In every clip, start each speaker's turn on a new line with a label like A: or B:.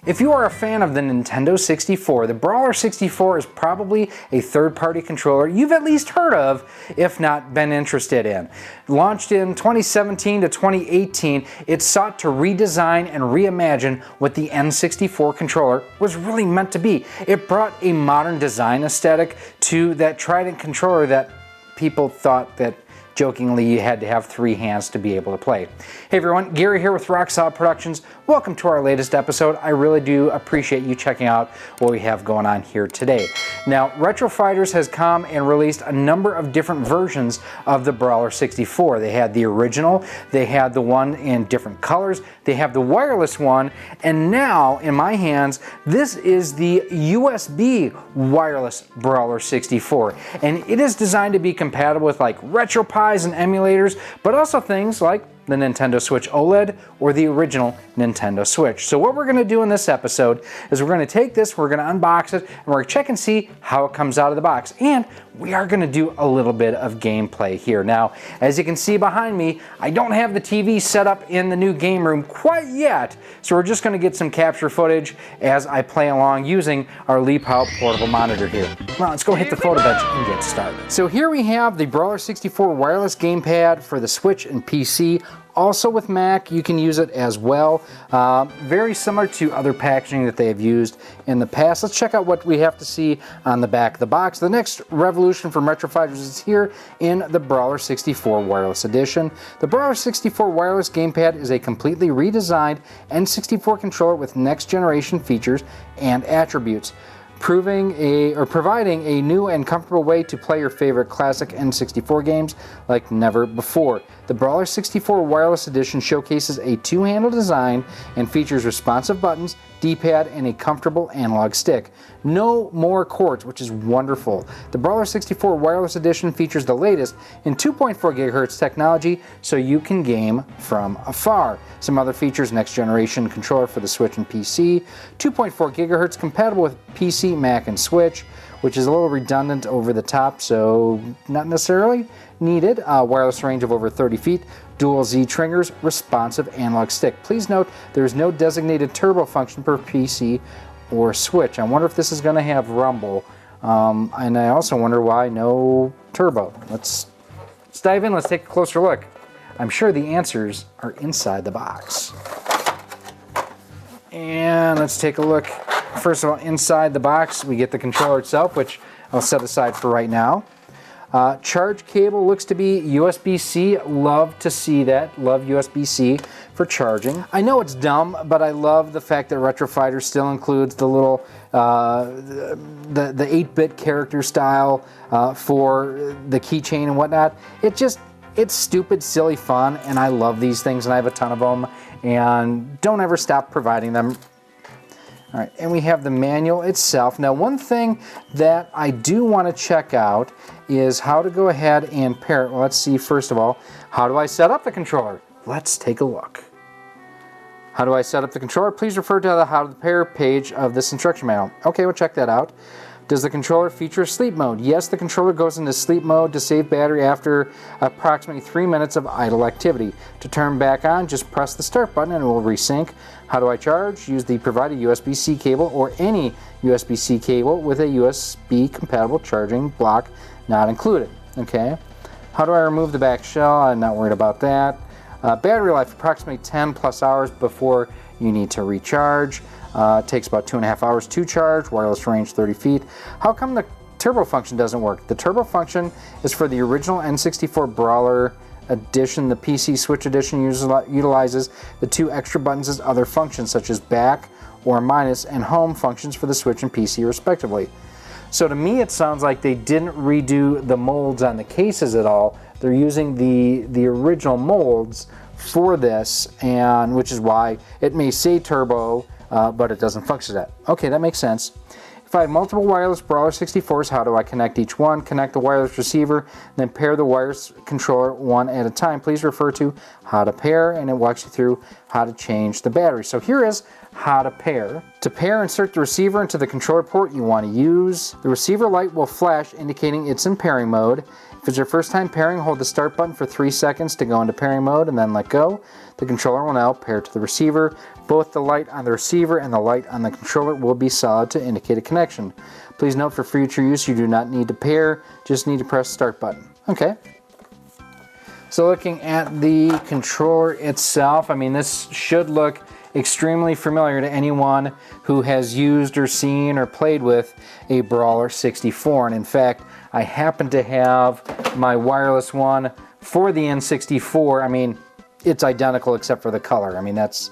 A: If you are a fan of the Nintendo 64, the Brawler64 is probably a third-party controller you've at least heard of, if not been interested in. Launched in 2017 to 2018, it sought to redesign and reimagine what the N64 controller was really meant to be. It brought a modern design aesthetic to that Trident controller that people thought that jokingly you had to have 3 hands to be able to play. Hey everyone, Gary here with Rock Solid Productions. Welcome to our latest episode. I really do appreciate you checking out what we have going on here today. Now, Retro Fighters has come and released a number of different versions of the Brawler64. They had the original, they had the one in different colors, they have the wireless one, and now in my hands, this is the USB wireless Brawler64. And it is designed to be compatible with like RetroPies and emulators, but also things like the Nintendo Switch OLED or the original Nintendo Switch. So what we're going to do in this episode is we're going to take this, we're going to unbox it, and we're going to check and see how it comes out of the box. And we are going to do a little bit of gameplay here. Now, as you can see behind me, I don't have the TV set up in the new game room quite yet, so we're just going to get some capture footage as I play along using our Leap-Out portable monitor here. Well, let's go hit the photo bench and get started. So here we have the Brawler64 wireless gamepad for the Switch and PC. Also with Mac, you can use it as well. Very similar to other packaging that they have used in the past. Let's check out what we have to see on the back of the box. The next revolution from Retro Fighters is here in the Brawler64 Wireless Edition. The Brawler64 Wireless Gamepad is a completely redesigned N64 controller with next generation features and attributes, providing a new and comfortable way to play your favorite classic N64 games like never before. The Brawler64 Wireless Edition showcases a two-handle design and features responsive buttons, D-pad, and a comfortable analog stick. No more cords, which is wonderful. The Brawler64 Wireless Edition features the latest in 2.4 GHz technology, so you can game from afar. Some other features: next generation controller for the Switch and PC, 2.4 GHz compatible with PC, Mac, and Switch, which is a little redundant over the top, so not necessarily needed. Wireless range of over 30 feet, dual Z triggers, responsive analog stick. Please note there is no designated turbo function per PC or Switch. I wonder if this is going to have rumble, and I also wonder why no turbo. Let's dive in, let's take a closer look. I'm sure the answers are inside the box. And let's take a look. First of all, inside the box, we get the controller itself, which I'll set aside for right now. Charge cable looks to be USB-C. Love to see that. Love USB-C for charging. I know it's dumb, but I love the fact that Retro Fighter still includes the little the 8-bit character style for the keychain and whatnot. It's stupid, silly fun, and I love these things, and I have a ton of them, and don't ever stop providing them. All right, and we have the manual itself. Now, one thing that I do want to check out is how to go ahead and pair it. Well, let's see, first of all, how do I set up the controller? Let's take a look. How do I set up the controller? Please refer to the How to Pair page of this instruction manual. Okay, we'll check that out. Does the controller feature sleep mode? Yes, the controller goes into sleep mode to save battery after approximately 3 minutes of idle activity. To turn back on, just press the start button and it will resync. How do I charge? Use the provided USB-C cable or any USB-C cable with a USB-compatible charging block not included. Okay. How do I remove the back shell? I'm not worried about that. Battery life, approximately 10 plus hours before you need to recharge. It takes about 2.5 hours to charge. Wireless range 30 feet. How come the turbo function doesn't work? The turbo function is for the original N64 Brawler Edition. The PC Switch Edition utilizes the 2 extra buttons as other functions, such as back or minus and home functions for the Switch and PC respectively. So to me it sounds like they didn't redo the molds on the cases at all. They're using the original molds for this, and which is why it may say turbo, but it doesn't function that. Okay, that makes sense. If I have multiple wireless Brawler64s, how do I connect each one? Connect the wireless receiver, then pair the wireless controller one at a time. Please refer to how to pair, and it walks you through how to change the battery. So here is how to pair. To pair, insert the receiver into the controller port you want to use. The receiver light will flash, indicating it's in pairing mode. If it's your first time pairing, hold the start button for 3 seconds to go into pairing mode and then let go. The controller will now pair to the receiver. Both the light on the receiver and the light on the controller will be solid to indicate a connection. Please note, for future use, you do not need to pair, just need to press the start button. Okay. So looking at the controller itself, I mean, this should look extremely familiar to anyone who has used or seen or played with a Brawler64. And in fact, I happen to have my wireless one for the N64. I mean, it's identical except for the color. I mean, that's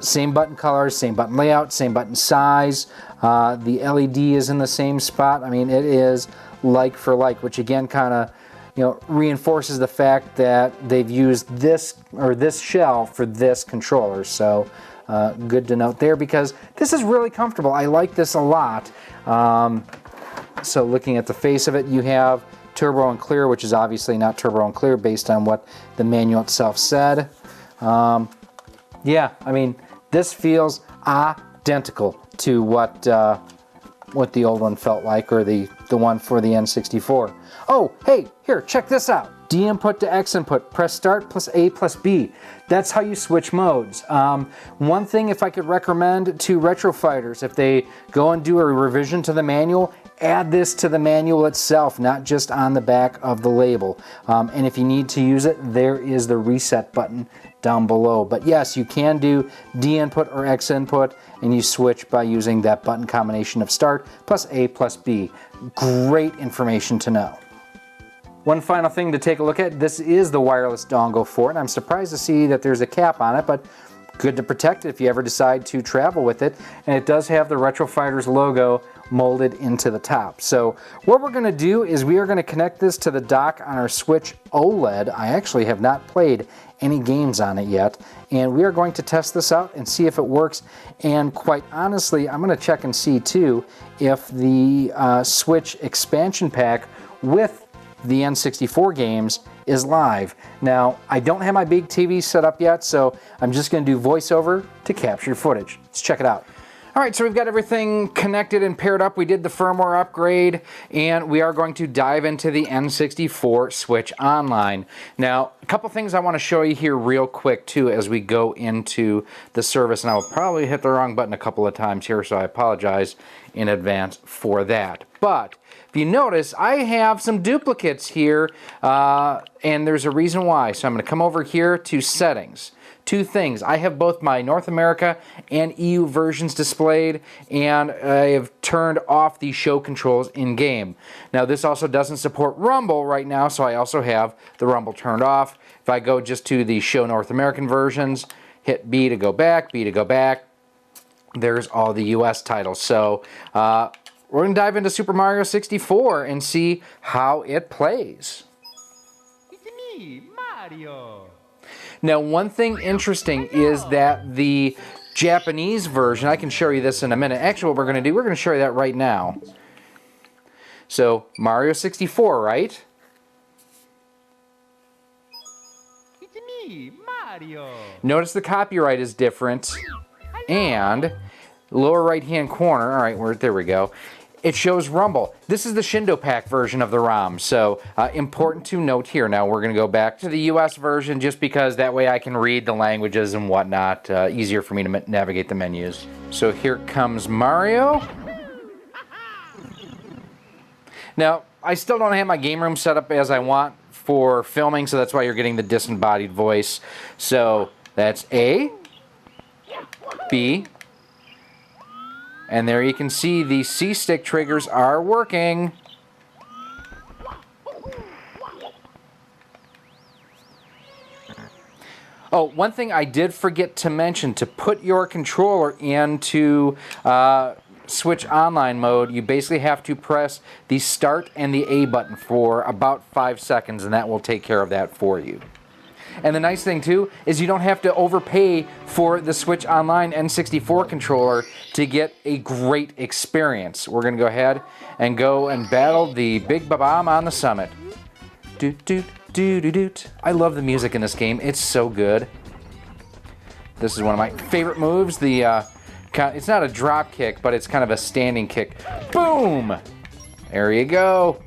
A: same button colors, same button layout, same button size. The LED is in the same spot. I mean, it is like for like, which again kind of reinforces the fact that they've used this shell for this controller. So good to note there, because this is really comfortable. I like this a lot. So looking at the face of it, you have turbo and clear, which is obviously not turbo and clear based on what the manual itself said. Yeah, I mean, this feels identical to what the old one felt like, or the one for the N64. Oh, hey, here, check this out. D input to X input, press start plus A plus B. That's how you switch modes. One thing, if I could recommend to retro fighters, if they go and do a revision to the manual, add this to the manual itself, not just on the back of the label. And if you need to use it, there is the reset button down below. But yes, you can do D input or X input, and you switch by using that button combination of start plus A plus B. Great information to know. One final thing to take a look at, this is the wireless dongle for it. I'm surprised to see that there's a cap on it, but good to protect it if you ever decide to travel with it. And it does have the Retro Fighters logo molded into the top. So what we're going to do is we are going to connect this to the dock on our Switch OLED. I actually have not played any games on it yet, and we are going to test this out and see if it works. And quite honestly, I'm going to check and see too if the Switch expansion pack with the N64 games is live. Now, I don't have my big TV set up yet, so I'm just going to do voiceover to capture footage. Let's check it out. All right, so we've got everything connected and paired up. We did the firmware upgrade, and we are going to dive into the N64 Switch Online. Now, a couple things I want to show you here real quick, too, as we go into the service. And I will probably hit the wrong button a couple of times here, so I apologize in advance for that. But if you notice, I have some duplicates here, and there's a reason why. So I'm going to come over here to Settings. Two things. I have both my North America and EU versions displayed, and I have turned off the show controls in-game. Now, this also doesn't support Rumble right now, so I also have the Rumble turned off. If I go just to the show North American versions, hit B to go back, B to go back, there's all the US titles. So we're going to dive into Super Mario 64 and see how it plays.
B: It's me, Mario.
A: Now, one thing interesting is that the Japanese version, I can show you this in a minute. Actually, what we're going to do, we're going to show you that right now. So, Mario 64, right?
B: It's me, Mario.
A: Notice the copyright is different. And lower right-hand corner, all right, there we go. It shows Rumble. This is the Shindo Pack version of the ROM, so important to note here. Now we're going to go back to the US version just because that way I can read the languages and whatnot. Easier for me to navigate the menus. So here comes Mario. Now, I still don't have my game room set up as I want for filming, so that's why you're getting the disembodied voice. So that's A, B, and there you can see the C-stick triggers are working. Oh, one thing I did forget to mention, to put your controller into Switch Online mode, you basically have to press the start and the A button for about 5 seconds, and that will take care of that for you. And the nice thing too is you don't have to overpay for the Switch Online N64 controller to get a great experience. We're gonna go ahead and battle the Big Babam on the summit. Doot doot doot doot doot. I love the music in this game. It's so good. This is one of my favorite moves. It's not a drop kick, but it's kind of a standing kick. Boom! There you go.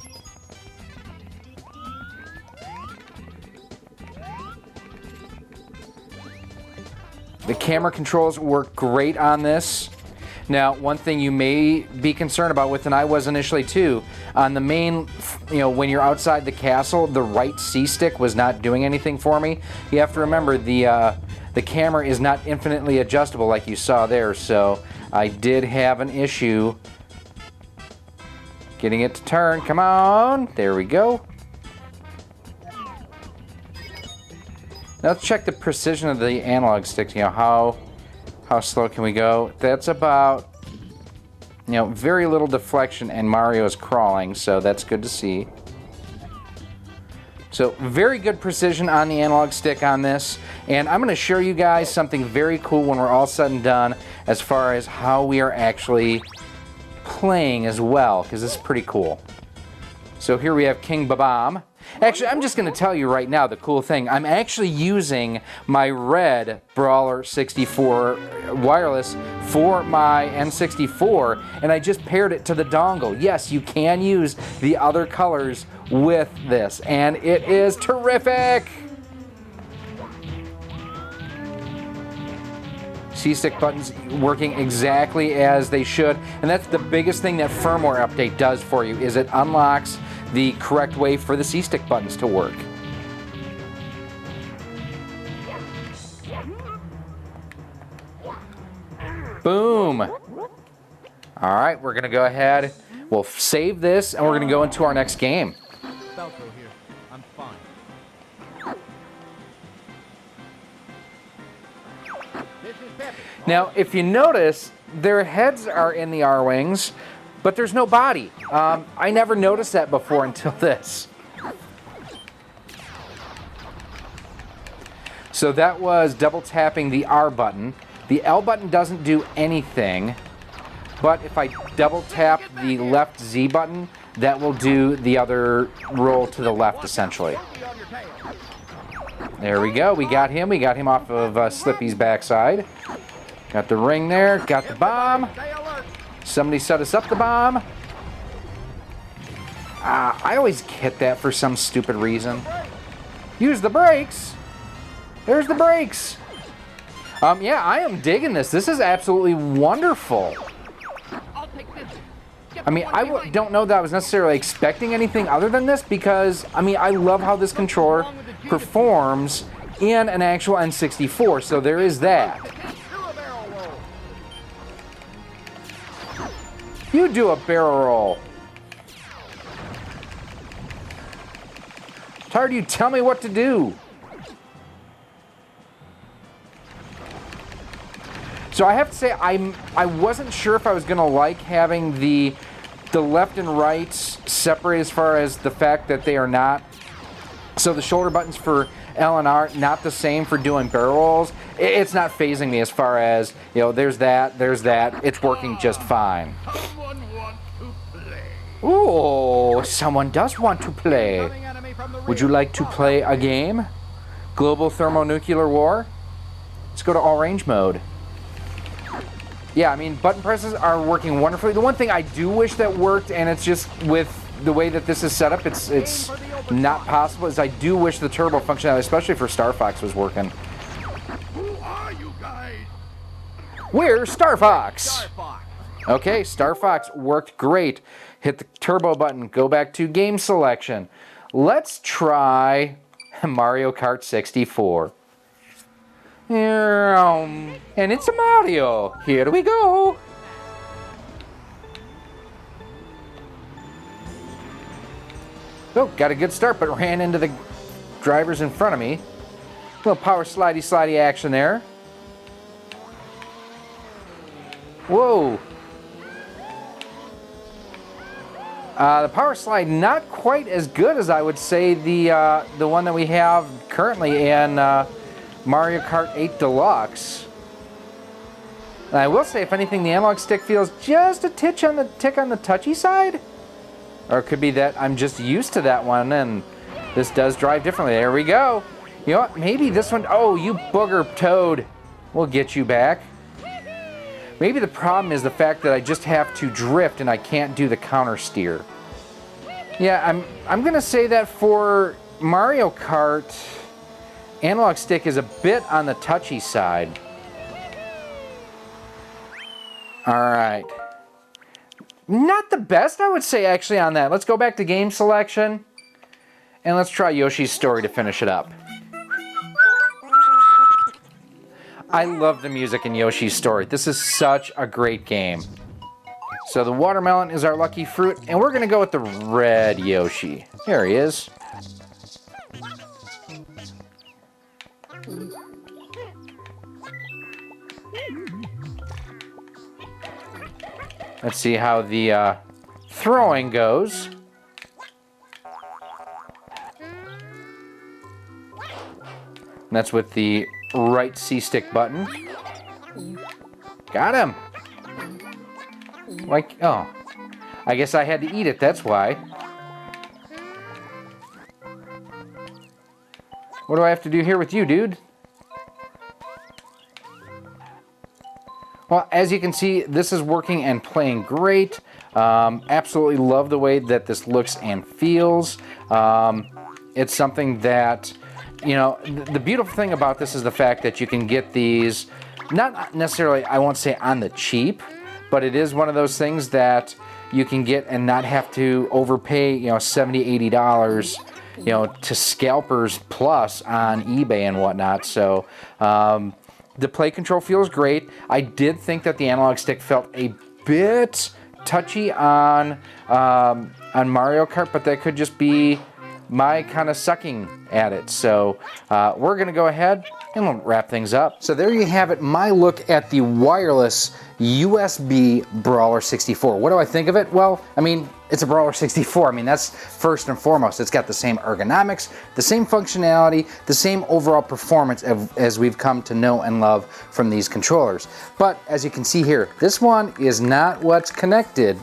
A: The camera controls work great on this. Now, one thing you may be concerned about with, and I was initially too, on the main, when you're outside the castle, the right C-stick was not doing anything for me. You have to remember the camera is not infinitely adjustable like you saw there, so I did have an issue getting it to turn. Come on, there we go. Now let's check the precision of the analog sticks. How slow can we go? That's about, very little deflection, and Mario is crawling, so that's good to see. So very good precision on the analog stick on this, and I'm going to show you guys something very cool when we're all said and done as far as how we are actually playing as well, because this is pretty cool. So here we have King Babam. Actually, I'm just going to tell you right now the cool thing. I'm actually using my red Brawler64 wireless for my N64, and I just paired it to the dongle. Yes, you can use the other colors with this, and it is terrific! C-stick buttons working exactly as they should, and that's the biggest thing that firmware update does for you, is it unlocks the correct way for the C-stick buttons to work. Boom! Alright, we're gonna go ahead, we'll save this, and we're gonna go into our next game.
B: Falco here. I'm fine. This is Peppy.
A: Now, if you notice, their heads are in the R-Wings, but there's no body. I never noticed that before until this. So that was double tapping the R button. The L button doesn't do anything, but if I double tap the left Z button, that will do the other roll to the left, essentially. There we go. We got him. We got him off of Slippy's backside. Got the ring there. Got the bomb. Somebody set us up the bomb. I always hit that for some stupid reason. Use the brakes. There's the brakes. Yeah, I am digging this. This is absolutely wonderful. I mean, I don't know that I was necessarily expecting anything other than this, because, I mean, I love how this controller performs in an actual N64, so there is that. You do a barrel roll. Tired, you tell me what to do. So I have to say, I wasn't sure if I was gonna like having the left and right separate as far as the fact that they are not. So the shoulder buttons for L and R, not the same for doing barrel rolls. It's not phasing me as far as, there's that, it's working just fine. Ooh, someone does want to play. Would you like to play a game? Global thermonuclear war? Let's go to all range mode. Yeah, I mean, button presses are working wonderfully. The one thing I do wish that worked, and it's just with the way that this is set up, it's not possible, is I do wish the turbo functionality, especially for Star Fox, was working.
B: Who are you guys?
A: We're Star Fox.
B: Star Fox.
A: Okay, Star Fox worked great. Hit the turbo button, go back to game selection. Let's try Mario Kart 64. And it's a Mario. Here we go. Oh, got a good start, but ran into the drivers in front of me. Little power slidey action there. Whoa. The power slide, not quite as good as I would say the one that we have currently in Mario Kart 8 Deluxe. And I will say, if anything, the analog stick feels just a tick on the touchy side. Or it could be that I'm just used to that one and this does drive differently. There we go. You know what? Maybe this one, oh, you booger toad. We'll get you back. Maybe the problem is the fact that I just have to drift and I can't do the counter steer. Yeah, I'm gonna say that for Mario Kart, analog stick is a bit on the touchy side. All right. Not the best, I would say, actually, on that. Let's go back to game selection and let's try Yoshi's Story to finish it up. I love the music in Yoshi's Story. This is such a great game. So the watermelon is our lucky fruit, and we're gonna go with the red Yoshi. There he is. Let's see how the throwing goes. And that's with the right C-stick button. Got him. Like, oh, I guess I had to eat it, that's why. What do I have to do here with you, dude? Well, as you can see, this is working and playing great. Absolutely love the way that this looks and feels. It's something that, you know, the beautiful thing about this is the fact that you can get these, not necessarily, I won't say on the cheap, but it is one of those things that you can get and not have to overpay, you know, $70, $80, you know, to scalpers plus on eBay and whatnot. So, the play control feels great. I did think that the analog stick felt a bit touchy on Mario Kart, but that could just be my kind of sucking at it. So we're gonna go ahead and we'll wrap things up. So there you have it, my look at the wireless USB Brawler64. What do I think of it? Well, I mean, it's a Brawler64. I mean, that's first and foremost. It's got the same ergonomics, the same functionality, the same overall performance as we've come to know and love from these controllers. But as you can see here, this one is not what's connected.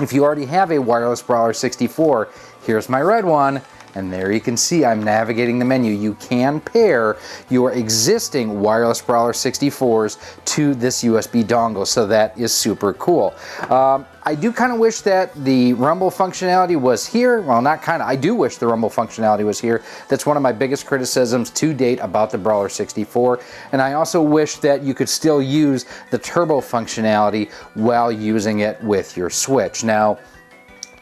A: If you already have a wireless Brawler64, here's my red one. And there you can see I'm navigating the menu. You can pair your existing wireless Brawler64s to this USB dongle, so that is super cool. I do kind of wish that the rumble functionality was here. Well, not kind of, I do wish the rumble functionality was here. That's one of my biggest criticisms to date about the Brawler64. And I also wish that you could still use the turbo functionality while using it with your Switch. Now,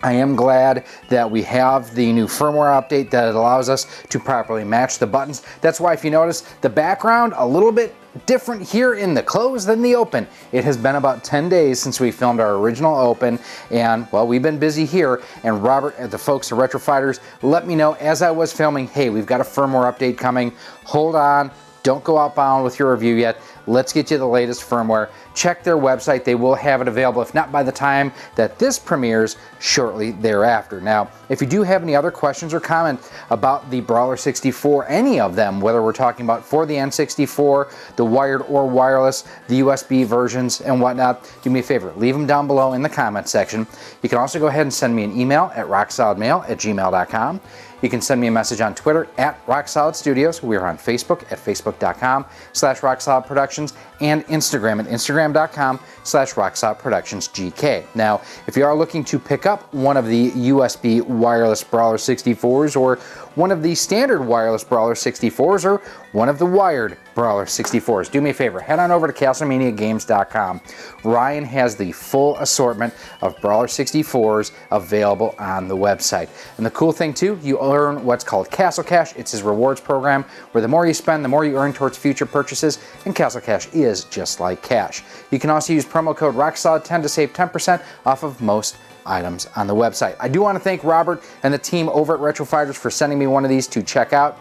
A: I am glad that we have the new firmware update that allows us to properly match the buttons. That's why, if you notice, the background a little bit different here in the close than the open. It has been about 10 days since we filmed our original open, and well, we've been busy here, and Robert and the folks at Retro Fighters let me know as I was filming, hey, we've got a firmware update coming. Hold on, don't go outbound with your review yet. Let's get you the latest firmware. Check their website. They will have it available, if not by the time that this premieres, shortly thereafter. Now, if you do have any other questions or comments about the Brawler64, any of them, whether we're talking about for the N64, the wired or wireless, the USB versions and whatnot, do me a favor, leave them down below in the comment section. You can also go ahead and send me an email at rocksolidmail@gmail.com. You can send me a message on Twitter at RockSolidStudios. We are on Facebook at facebook.com/RockSolidProductions and Instagram at Instagram.com/RockSolidProductionsGK. Now, if you are looking to pick up one of the USB wireless Brawler64s, or one of the standard wireless Brawler64s, or one of the wired Brawler64s, do me a favor, head on over to CastleManiaGames.com. Ryan has the full assortment of Brawler64s available on the website. And the cool thing too, you earn what's called Castle Cash. It's his rewards program, where the more you spend, the more you earn towards future purchases, and Castle Cash is just like cash. You can also use promo code ROCKSOLID10 to save 10% off of most items on the website. I do want to thank Robert and the team over at Retro Fighters for sending me one of these to check out.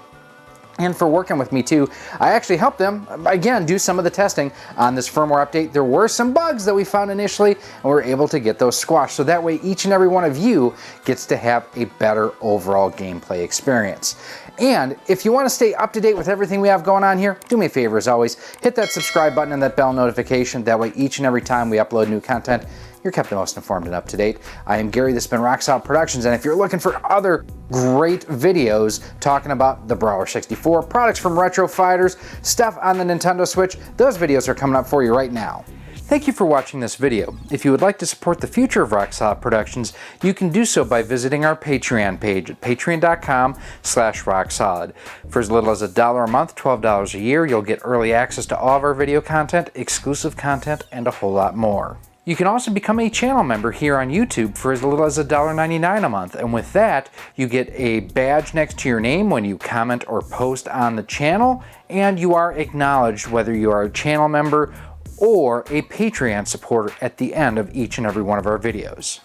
A: and for working with me too. I actually helped them, again, do some of the testing on this firmware update. There were some bugs that we found initially, and we were able to get those squashed. So that way each and every one of you gets to have a better overall gameplay experience. And if you want to stay up to date with everything we have going on here, do me a favor as always, hit that subscribe button and that bell notification. That way each and every time we upload new content, you're kept the most informed and up to date. I am Gary, this has been Rock Solid Productions, and if you're looking for other great videos talking about the Brawler64, products from Retro Fighters, stuff on the Nintendo Switch, those videos are coming up for you right now. Thank you for watching this video. If you would like to support the future of Rock Solid Productions, you can do so by visiting our Patreon page at patreon.com/rocksolid. For as little as $1 a month, $12 a year, you'll get early access to all of our video content, exclusive content, and a whole lot more. You can also become a channel member here on YouTube for as little as $1.99 a month, and with that, you get a badge next to your name when you comment or post on the channel, and you are acknowledged whether you are a channel member or a Patreon supporter at the end of each and every one of our videos.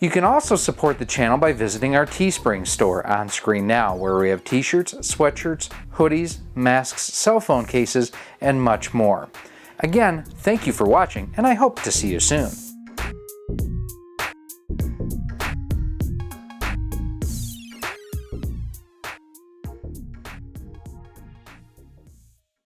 A: You can also support the channel by visiting our Teespring store on screen now, where we have t-shirts, sweatshirts, hoodies, masks, cell phone cases, and much more. Again, thank you for watching, and I hope to see you soon.